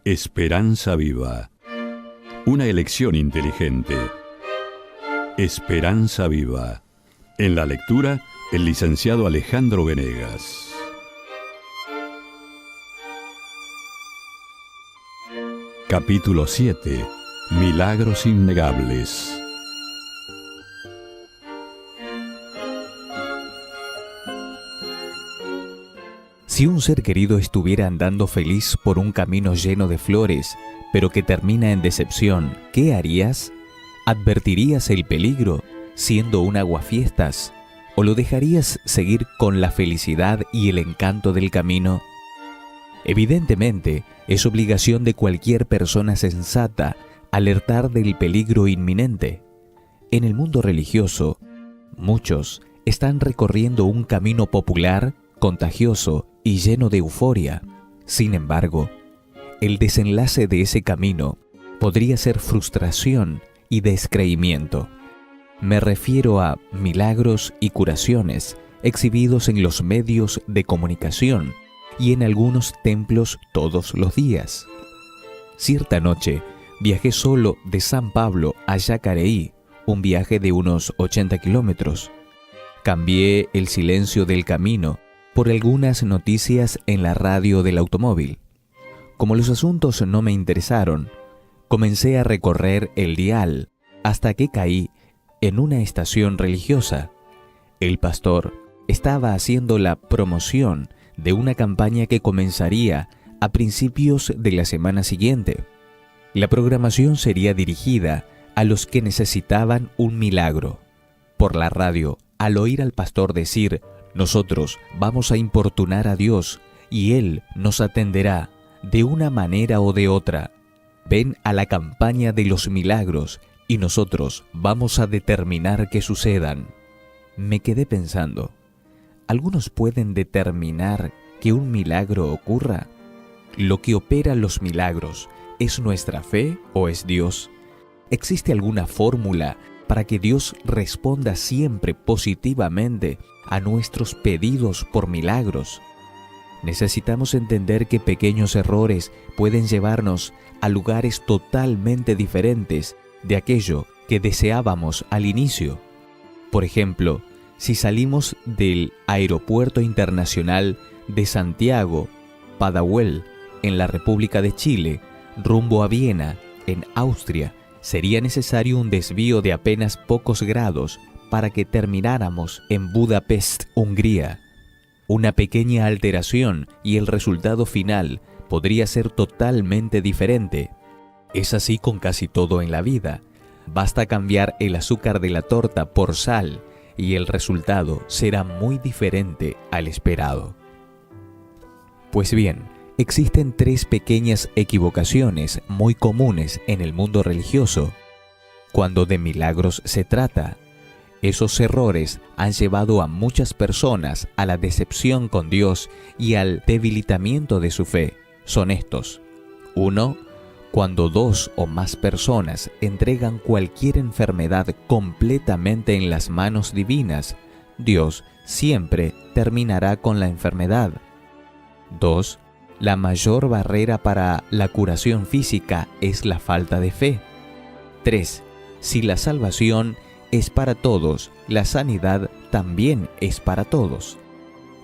Esperanza Viva. Una elección inteligente. Esperanza Viva. En la lectura, el licenciado Alejandro Venegas. Capítulo 7. Milagros innegables. Si un ser querido estuviera andando feliz por un camino lleno de flores, pero que termina en decepción, ¿qué harías? ¿Advertirías el peligro, siendo un aguafiestas? ¿O lo dejarías seguir con la felicidad y el encanto del camino? Evidentemente, es obligación de cualquier persona sensata alertar del peligro inminente. En el mundo religioso, muchos están recorriendo un camino popular, contagioso y lleno de euforia. Sin embargo, el desenlace de ese camino podría ser frustración y descreimiento. Me refiero a milagros y curaciones exhibidos en los medios de comunicación y en algunos templos todos los días. Cierta noche viajé solo de San Pablo a Yacareí, un viaje de unos 80 kilómetros. Cambié el silencio del camino por algunas noticias en la radio del automóvil. Como los asuntos no me interesaron, comencé a recorrer el dial hasta que caí en una estación religiosa. El pastor estaba haciendo la promoción de una campaña que comenzaría a principios de la semana siguiente. La programación sería dirigida a los que necesitaban un milagro. Por la radio, al oír al pastor decir: "Nosotros vamos a importunar a Dios y Él nos atenderá de una manera o de otra. Ven a la campaña de los milagros y nosotros vamos a determinar que sucedan". Me quedé pensando, ¿algunos pueden determinar que un milagro ocurra? ¿Lo que opera los milagros es nuestra fe o es Dios? ¿Existe alguna fórmula para que Dios responda siempre positivamente a nuestros pedidos por milagros? Necesitamos entender que pequeños errores pueden llevarnos a lugares totalmente diferentes de aquello que deseábamos al inicio. Por ejemplo, si salimos del Aeropuerto Internacional de Santiago, Padahuel, en la República de Chile, rumbo a Viena, en Austria, sería necesario un desvío de apenas pocos grados para que termináramos en Budapest, Hungría. Una pequeña alteración y el resultado final podría ser totalmente diferente. Es así con casi todo en la vida. Basta cambiar el azúcar de la torta por sal y el resultado será muy diferente al esperado. Pues bien, existen tres pequeñas equivocaciones muy comunes en el mundo religioso cuando de milagros se trata. Esos errores han llevado a muchas personas a la decepción con Dios y al debilitamiento de su fe. Son estos: 1. Cuando dos o más personas entregan cualquier enfermedad completamente en las manos divinas, Dios siempre terminará con la enfermedad. 2. La mayor barrera para la curación física es la falta de fe. 3. Si la salvación es para todos, la sanidad también es para todos.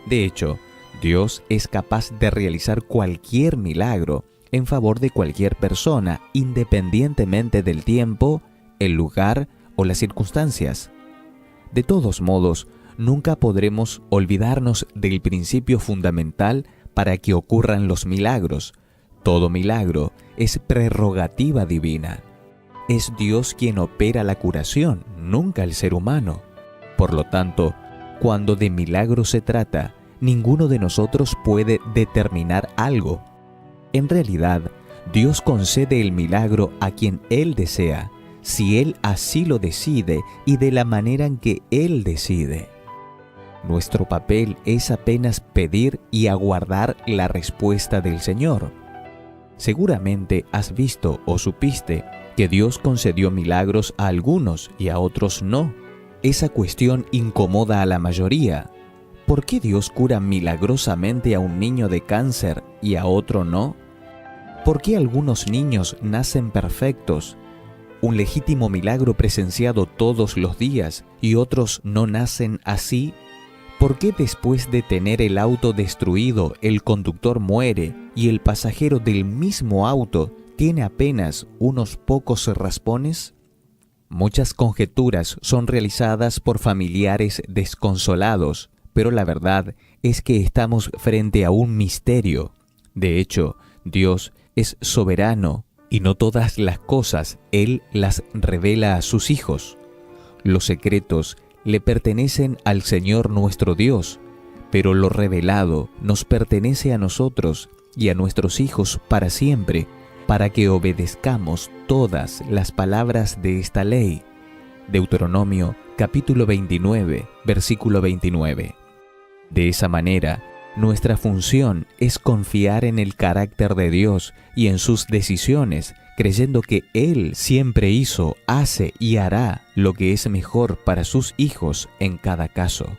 De hecho, Dios es capaz de realizar cualquier milagro en favor de cualquier persona, independientemente del tiempo, el lugar o las circunstancias. De todos modos, nunca podremos olvidarnos del principio fundamental para que ocurran los milagros. Todo milagro es prerrogativa divina. Es Dios quien opera la curación, nunca el ser humano. Por lo tanto, cuando de milagros se trata, ninguno de nosotros puede determinar algo. En realidad, Dios concede el milagro a quien Él desea, si Él así lo decide y de la manera en que Él decide. Nuestro papel es apenas pedir y aguardar la respuesta del Señor. Seguramente has visto o supiste que Dios concedió milagros a algunos y a otros no. Esa cuestión incomoda a la mayoría. ¿Por qué Dios cura milagrosamente a un niño de cáncer y a otro no? ¿Por qué algunos niños nacen perfectos? Un legítimo milagro presenciado todos los días y otros no nacen así. ¿Por qué después de tener el auto destruido el conductor muere y el pasajero del mismo auto tiene apenas unos pocos raspones? Muchas conjeturas son realizadas por familiares desconsolados, pero la verdad es que estamos frente a un misterio. De hecho, Dios es soberano y no todas las cosas Él las revela a sus hijos. Los secretos le pertenecen al Señor nuestro Dios, pero lo revelado nos pertenece a nosotros y a nuestros hijos para siempre, para que obedezcamos todas las palabras de esta ley. Deuteronomio capítulo 29, versículo 29. De esa manera, nuestra función es confiar en el carácter de Dios y en sus decisiones, creyendo que Él siempre hizo, hace y hará lo que es mejor para sus hijos en cada caso.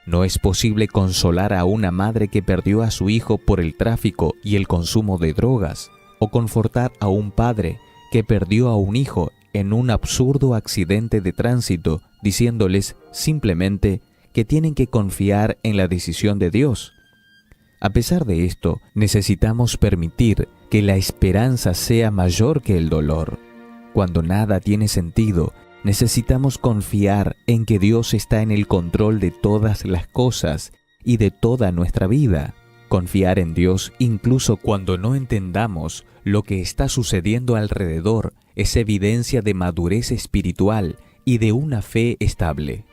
No es posible consolar a una madre que perdió a su hijo por el tráfico y el consumo de drogas, o confortar a un padre que perdió a un hijo en un absurdo accidente de tránsito, diciéndoles simplemente que tienen que confiar en la decisión de Dios. A pesar de esto, necesitamos permitir que la esperanza sea mayor que el dolor. Cuando nada tiene sentido, necesitamos confiar en que Dios está en el control de todas las cosas y de toda nuestra vida. Confiar en Dios incluso cuando no entendamos lo que está sucediendo alrededor es evidencia de madurez espiritual y de una fe estable.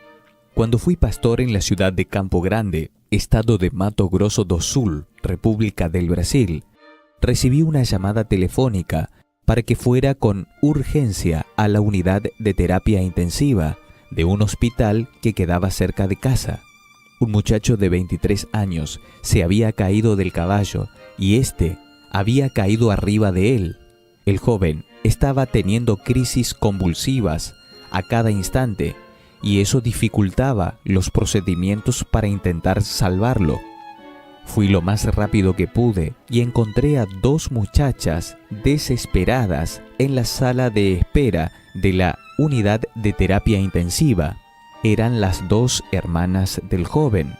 Cuando fui pastor en la ciudad de Campo Grande, estado de Mato Grosso do Sul, República del Brasil, recibí una llamada telefónica para que fuera con urgencia a la unidad de terapia intensiva de un hospital que quedaba cerca de casa. Un muchacho de 23 años se había caído del caballo y éste había caído arriba de él. El joven estaba teniendo crisis convulsivas a cada instante y eso dificultaba los procedimientos para intentar salvarlo. Fui lo más rápido que pude y encontré a dos muchachas desesperadas en la sala de espera de la unidad de terapia intensiva. Eran las dos hermanas del joven.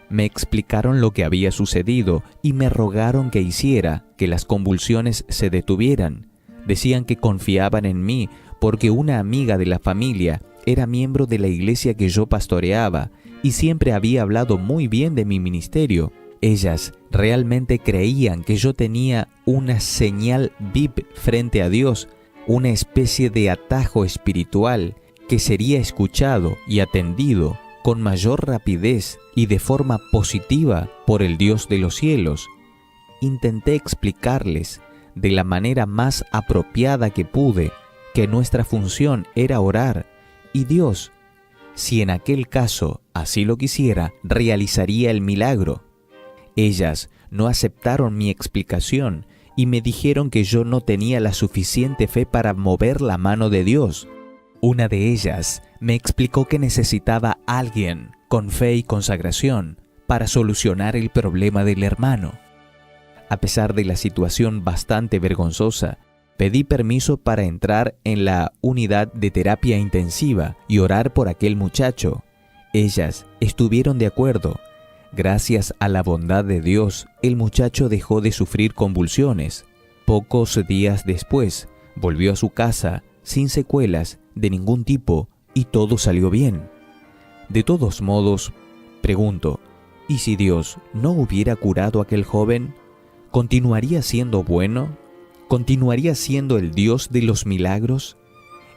Me explicaron lo que había sucedido y me rogaron que hiciera que las convulsiones se detuvieran. Decían que confiaban en mí porque una amiga de la familia era miembro de la iglesia que yo pastoreaba y siempre había hablado muy bien de mi ministerio. Ellas realmente creían que yo tenía una señal VIP frente a Dios, una especie de atajo espiritual que sería escuchado y atendido con mayor rapidez y de forma positiva por el Dios de los cielos. Intenté explicarles de la manera más apropiada que pude que nuestra función era orar y Dios, si en aquel caso así lo quisiera, realizaría el milagro. Ellas no aceptaron mi explicación y me dijeron que yo no tenía la suficiente fe para mover la mano de Dios. Una de ellas me explicó que necesitaba a alguien con fe y consagración para solucionar el problema del hermano. A pesar de la situación bastante vergonzosa, pedí permiso para entrar en la unidad de terapia intensiva y orar por aquel muchacho. Ellas estuvieron de acuerdo. Gracias a la bondad de Dios, el muchacho dejó de sufrir convulsiones. Pocos días después, volvió a su casa sin secuelas de ningún tipo y todo salió bien. De todos modos, pregunto, ¿y si Dios no hubiera curado a aquel joven? ¿Continuaría siendo bueno? ¿Continuaría siendo el Dios de los milagros?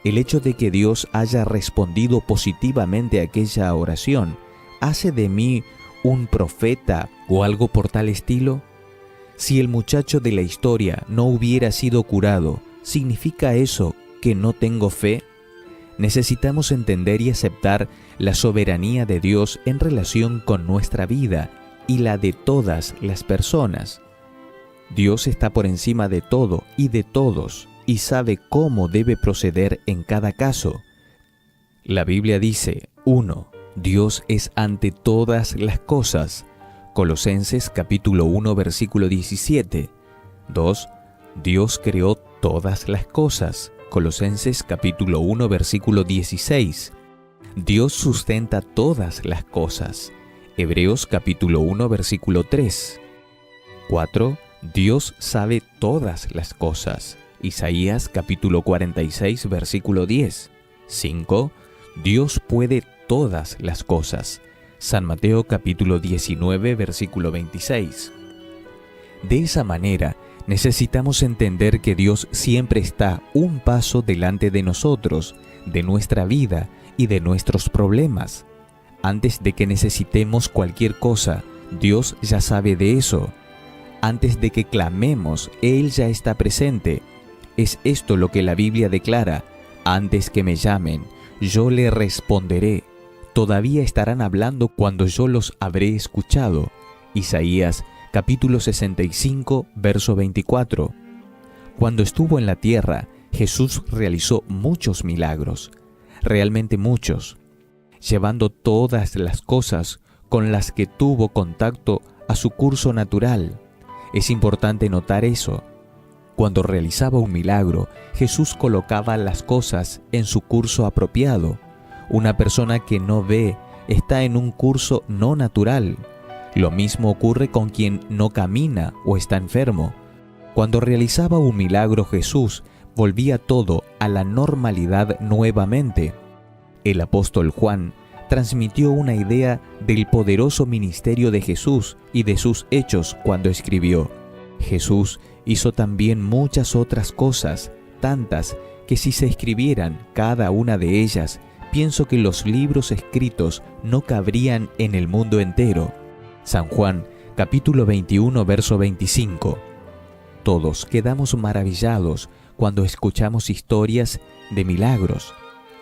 El hecho de que Dios haya respondido positivamente a aquella oración hace de mí un profeta o algo por tal estilo. Si el muchacho de la historia no hubiera sido curado, ¿significa eso que no tengo fe? Necesitamos entender y aceptar la soberanía de Dios en relación con nuestra vida y la de todas las personas. Dios está por encima de todo y de todos y sabe cómo debe proceder en cada caso. La Biblia dice, 1. Dios es ante todas las cosas. Colosenses capítulo 1 versículo 17. 2. Dios creó todas las cosas. Colosenses capítulo 1, versículo 16. Dios sustenta todas las cosas. Hebreos capítulo 1, versículo 3. 4. Dios sabe todas las cosas. Isaías capítulo 46, versículo 10. 5. Dios puede todas las cosas. San Mateo capítulo 19, versículo 26. De esa manera, necesitamos entender que Dios siempre está un paso delante de nosotros, de nuestra vida y de nuestros problemas. Antes de que necesitemos cualquier cosa, Dios ya sabe de eso. Antes de que clamemos, Él ya está presente. Es esto lo que la Biblia declara: antes que me llamen, yo le responderé. Todavía estarán hablando cuando yo los habré escuchado. Isaías capítulo 65, verso 24. Cuando estuvo en la tierra, Jesús realizó muchos milagros, realmente muchos, llevando todas las cosas con las que tuvo contacto a su curso natural. Es importante notar eso. Cuando realizaba un milagro, Jesús colocaba las cosas en su curso apropiado. Una persona que no ve está en un curso no natural. Lo mismo ocurre con quien no camina o está enfermo. Cuando realizaba un milagro, Jesús volvía todo a la normalidad nuevamente. El apóstol Juan transmitió una idea del poderoso ministerio de Jesús y de sus hechos cuando escribió: Jesús hizo también muchas otras cosas, tantas que si se escribieran cada una de ellas, pienso que los libros escritos no cabrían en el mundo entero. San Juan, capítulo 21, verso 25. Todos quedamos maravillados cuando escuchamos historias de milagros.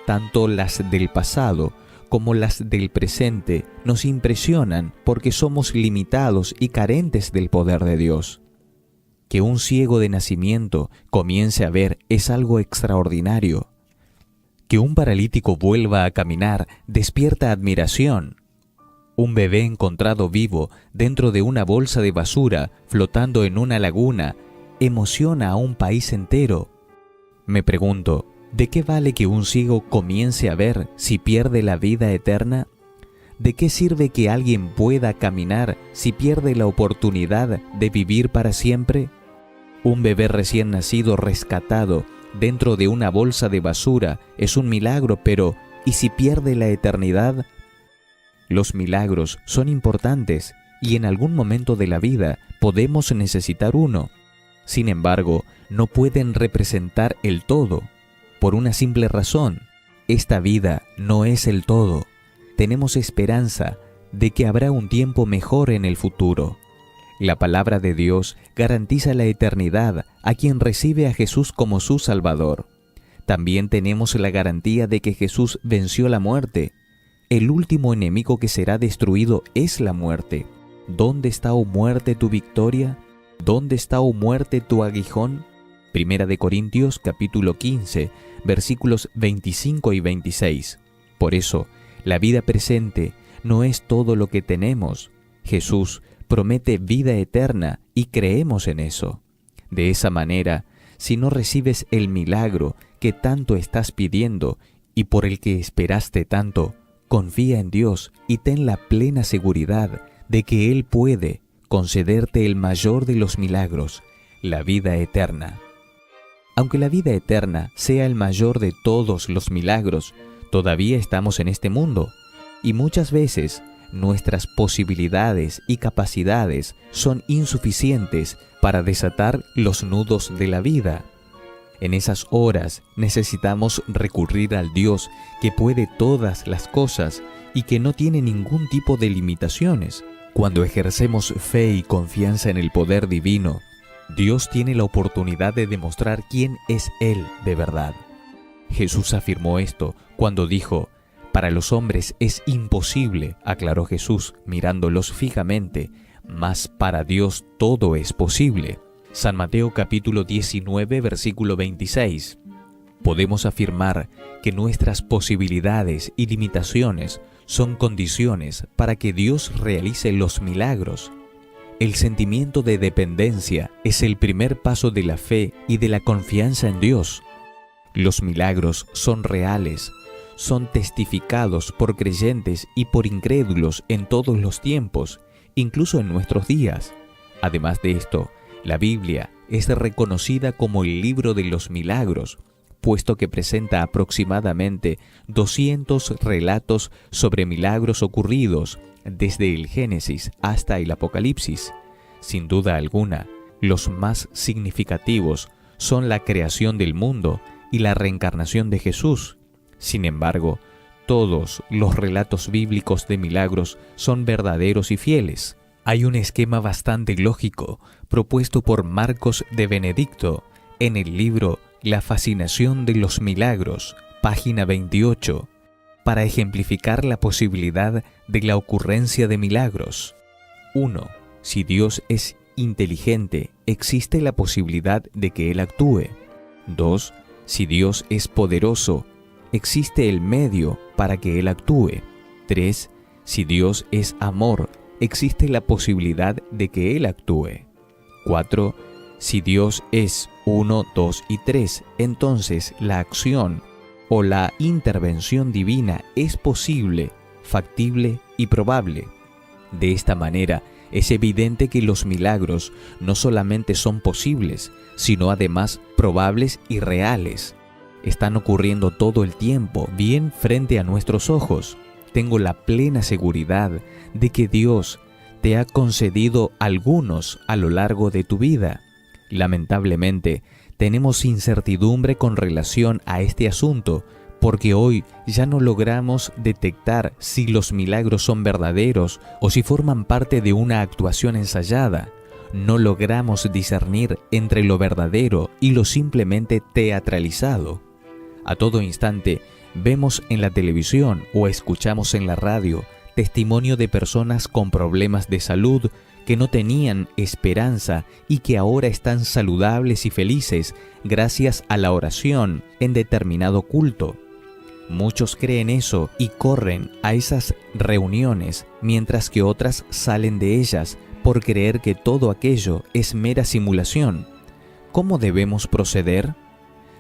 Tanto las del pasado como las del presente nos impresionan porque somos limitados y carentes del poder de Dios. Que un ciego de nacimiento comience a ver es algo extraordinario. Que un paralítico vuelva a caminar despierta admiración. Un bebé encontrado vivo dentro de una bolsa de basura flotando en una laguna emociona a un país entero. Me pregunto, ¿de qué vale que un ciego comience a ver si pierde la vida eterna? ¿De qué sirve que alguien pueda caminar si pierde la oportunidad de vivir para siempre? Un bebé recién nacido rescatado dentro de una bolsa de basura es un milagro, pero ¿y si pierde la eternidad? Los milagros son importantes y en algún momento de la vida podemos necesitar uno. Sin embargo, no pueden representar el todo. Por una simple razón: esta vida no es el todo. Tenemos esperanza de que habrá un tiempo mejor en el futuro. La palabra de Dios garantiza la eternidad a quien recibe a Jesús como su Salvador. También tenemos la garantía de que Jesús venció la muerte. El último enemigo que será destruido es la muerte. ¿Dónde está, oh muerte, tu victoria? ¿Dónde está, oh muerte, tu aguijón? Primera de Corintios capítulo 15, versículos 25 y 26. Por eso, la vida presente no es todo lo que tenemos. Jesús promete vida eterna y creemos en eso. De esa manera, si no recibes el milagro que tanto estás pidiendo y por el que esperaste tanto, confía en Dios y ten la plena seguridad de que Él puede concederte el mayor de los milagros, la vida eterna. Aunque la vida eterna sea el mayor de todos los milagros, todavía estamos en este mundo y muchas veces nuestras posibilidades y capacidades son insuficientes para desatar los nudos de la vida. En esas horas necesitamos recurrir al Dios que puede todas las cosas y que no tiene ningún tipo de limitaciones. Cuando ejercemos fe y confianza en el poder divino, Dios tiene la oportunidad de demostrar quién es Él de verdad. Jesús afirmó esto cuando dijo: «Para los hombres es imposible», aclaró Jesús mirándolos fijamente, «mas para Dios todo es posible». San Mateo capítulo 19, versículo 26. Podemos afirmar que nuestras posibilidades y limitaciones son condiciones para que Dios realice los milagros. El sentimiento de dependencia es el primer paso de la fe y de la confianza en Dios. Los milagros son reales, son testificados por creyentes y por incrédulos en todos los tiempos, incluso en nuestros días. Además de esto, la Biblia es reconocida como el libro de los milagros, puesto que presenta aproximadamente 200 relatos sobre milagros ocurridos desde el Génesis hasta el Apocalipsis. Sin duda alguna, los más significativos son la creación del mundo y la reencarnación de Jesús. Sin embargo, todos los relatos bíblicos de milagros son verdaderos y fieles. Hay un esquema bastante lógico propuesto por Marcos de Benedicto en el libro La fascinación de los milagros, página 28, para ejemplificar la posibilidad de la ocurrencia de milagros. 1. Si Dios es inteligente, existe la posibilidad de que Él actúe. 2. Si Dios es poderoso, existe el medio para que Él actúe. 3. Si Dios es amor, existe la posibilidad de que Él actúe. 4. Si Dios es 1, 2 y 3, entonces la acción o la intervención divina es posible, factible y probable. De esta manera, es evidente que los milagros no solamente son posibles, sino además probables y reales. Están ocurriendo todo el tiempo, bien frente a nuestros ojos. Tengo la plena seguridad de que Dios te ha concedido algunos a lo largo de tu vida. Lamentablemente, tenemos incertidumbre con relación a este asunto, porque hoy ya no logramos detectar si los milagros son verdaderos o si forman parte de una actuación ensayada. No logramos discernir entre lo verdadero y lo simplemente teatralizado. A todo instante, vemos en la televisión o escuchamos en la radio testimonio de personas con problemas de salud que no tenían esperanza y que ahora están saludables y felices gracias a la oración en determinado culto. Muchos creen eso y corren a esas reuniones, mientras que otras salen de ellas por creer que todo aquello es mera simulación. ¿Cómo debemos proceder?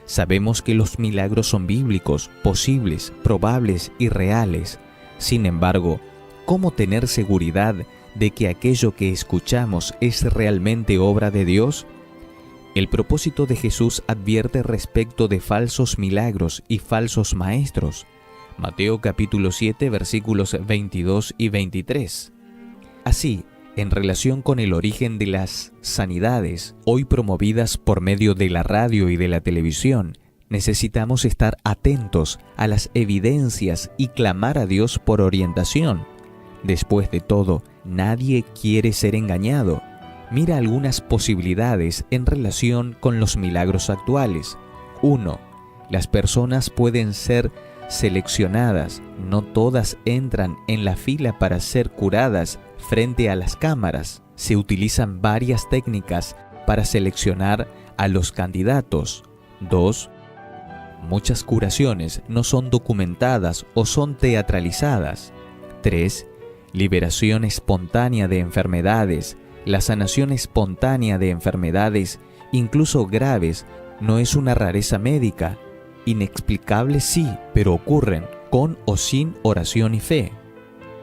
Sabemos que los milagros son bíblicos, posibles, probables y reales. Sin embargo, ¿cómo tener seguridad de que aquello que escuchamos es realmente obra de Dios? El propósito de Jesús advierte respecto de falsos milagros y falsos maestros. Mateo capítulo 7, versículos 22 y 23. Así, en relación con el origen de las sanidades, hoy promovidas por medio de la radio y de la televisión, necesitamos estar atentos a las evidencias y clamar a Dios por orientación. Después de todo, nadie quiere ser engañado. Mira algunas posibilidades en relación con los milagros actuales. 1. Las personas pueden ser seleccionadas. No todas entran en la fila para ser curadas frente a las cámaras. Se utilizan varias técnicas para seleccionar a los candidatos. 2. Muchas curaciones no son documentadas o son teatralizadas. 3. Liberación espontánea de enfermedades. La sanación espontánea de enfermedades, incluso graves, no es una rareza médica. Inexplicables sí, pero ocurren con o sin oración y fe.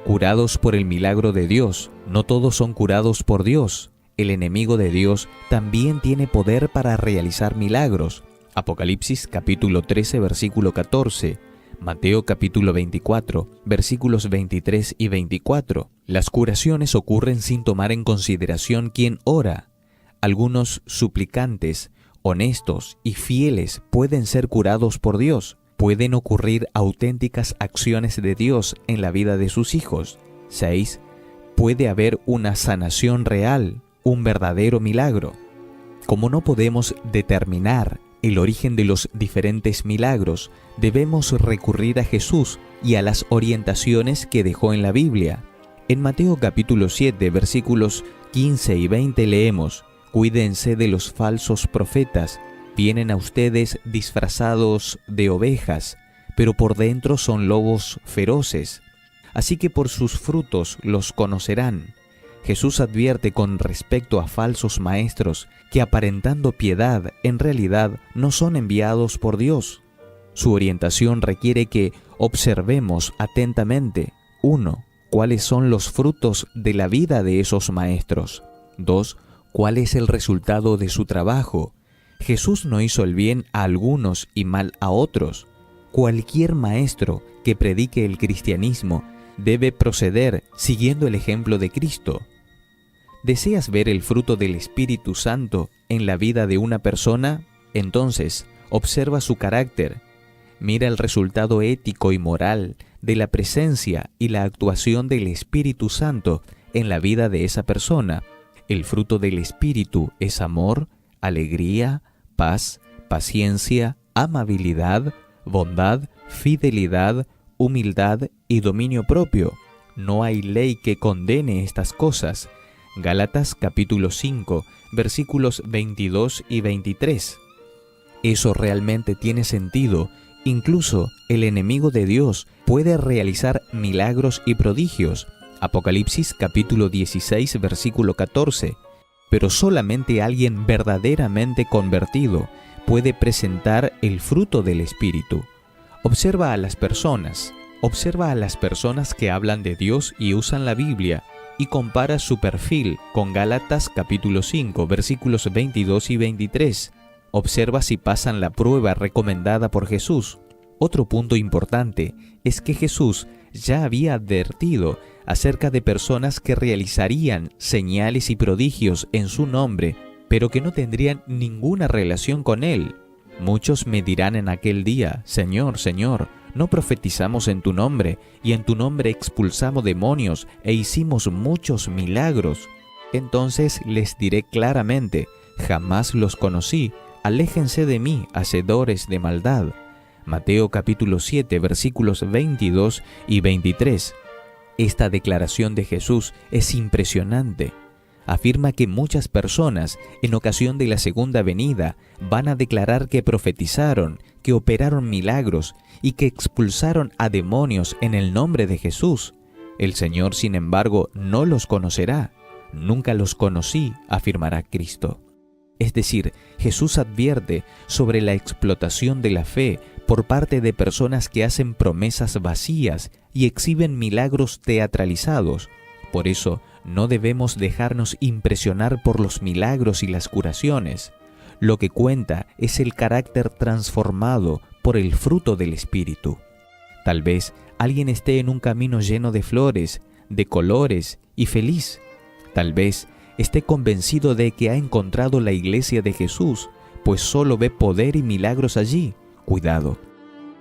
Curados por el milagro de Dios. No todos son curados por Dios. El enemigo de Dios también tiene poder para realizar milagros. Apocalipsis capítulo 13, versículo 14. Mateo capítulo 24, versículos 23 y 24. Las curaciones ocurren sin tomar en consideración quién ora. Algunos suplicantes, honestos y fieles pueden ser curados por Dios. Pueden ocurrir auténticas acciones de Dios en la vida de sus hijos. 6. Puede haber una sanación real, un verdadero milagro. Como no podemos determinar el origen de los diferentes milagros, debemos recurrir a Jesús y a las orientaciones que dejó en la Biblia. En Mateo capítulo 7, versículos 15 y 20 leemos: «Cuídense de los falsos profetas, vienen a ustedes disfrazados de ovejas, pero por dentro son lobos feroces. Así que por sus frutos los conocerán. Jesús advierte con respecto a falsos maestros que aparentando piedad en realidad no son enviados por Dios. Su orientación requiere que observemos atentamente: 1. ¿Cuáles son los frutos de la vida de esos maestros? 2. ¿Cuál es el resultado de su trabajo? Jesús no hizo el bien a algunos y mal a otros. Cualquier maestro que predique el cristianismo debe proceder siguiendo el ejemplo de Cristo. ¿Deseas ver el fruto del Espíritu Santo en la vida de una persona? Entonces, observa su carácter. Mira el resultado ético y moral de la presencia y la actuación del Espíritu Santo en la vida de esa persona. El fruto del Espíritu es amor, alegría, paz, paciencia, amabilidad, bondad, fidelidad, humildad y dominio propio. No hay ley que condene estas cosas. Gálatas capítulo 5, versículos 22 y 23. Eso realmente tiene sentido. Incluso el enemigo de Dios puede realizar milagros y prodigios. Apocalipsis capítulo 16, versículo 14. Pero solamente alguien verdaderamente convertido puede presentar el fruto del Espíritu. Observa a las personas que hablan de Dios y usan la Biblia, y compara su perfil con Gálatas capítulo 5, versículos 22 y 23. Observa si pasan la prueba recomendada por Jesús. Otro punto importante es que Jesús ya había advertido acerca de personas que realizarían señales y prodigios en su nombre, pero que no tendrían ninguna relación con Él. Muchos me dirán en aquel día: Señor, Señor, ¿no profetizamos en tu nombre, y en tu nombre expulsamos demonios e hicimos muchos milagros? Entonces les diré claramente: jamás los conocí, aléjense de mí, hacedores de maldad. Mateo capítulo 7, versículos 22 y 23. Esta declaración de Jesús es impresionante. Afirma que muchas personas, en ocasión de la segunda venida, van a declarar que profetizaron, que operaron milagros y que expulsaron a demonios en el nombre de Jesús. El Señor, sin embargo, no los conocerá. Nunca los conocí, afirmará Cristo. Es decir, Jesús advierte sobre la explotación de la fe por parte de personas que hacen promesas vacías y exhiben milagros teatralizados. Por eso, no debemos dejarnos impresionar por los milagros y las curaciones. Lo que cuenta es el carácter transformado por el fruto del Espíritu. Tal vez alguien esté en un camino lleno de flores, de colores y feliz. Tal vez esté convencido de que ha encontrado la iglesia de Jesús, pues solo ve poder y milagros allí. Cuidado.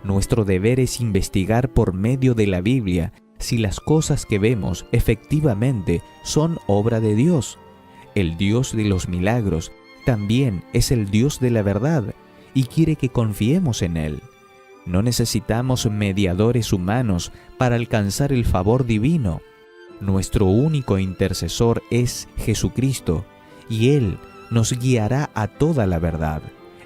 Nuestro deber es investigar por medio de la Biblia si las cosas que vemos efectivamente son obra de Dios. El Dios de los milagros también es el Dios de la verdad y quiere que confiemos en Él. No necesitamos mediadores humanos para alcanzar el favor divino. Nuestro único intercesor es Jesucristo, y Él nos guiará a toda la verdad.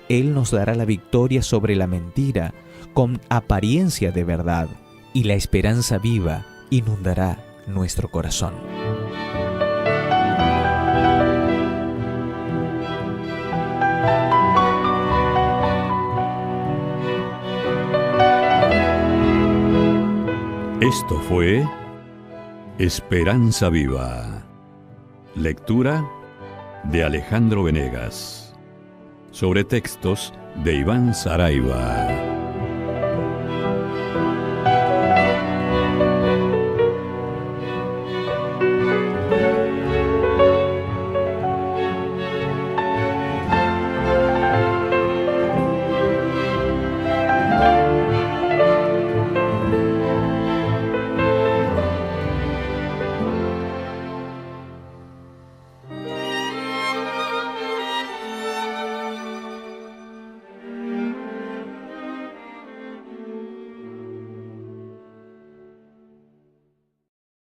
Él nos dará la victoria sobre la mentira con apariencia de verdad, y la esperanza viva inundará nuestro corazón. Esto fue Esperanza Viva. Lectura de Alejandro Venegas. Sobre textos de Iván Saraiva.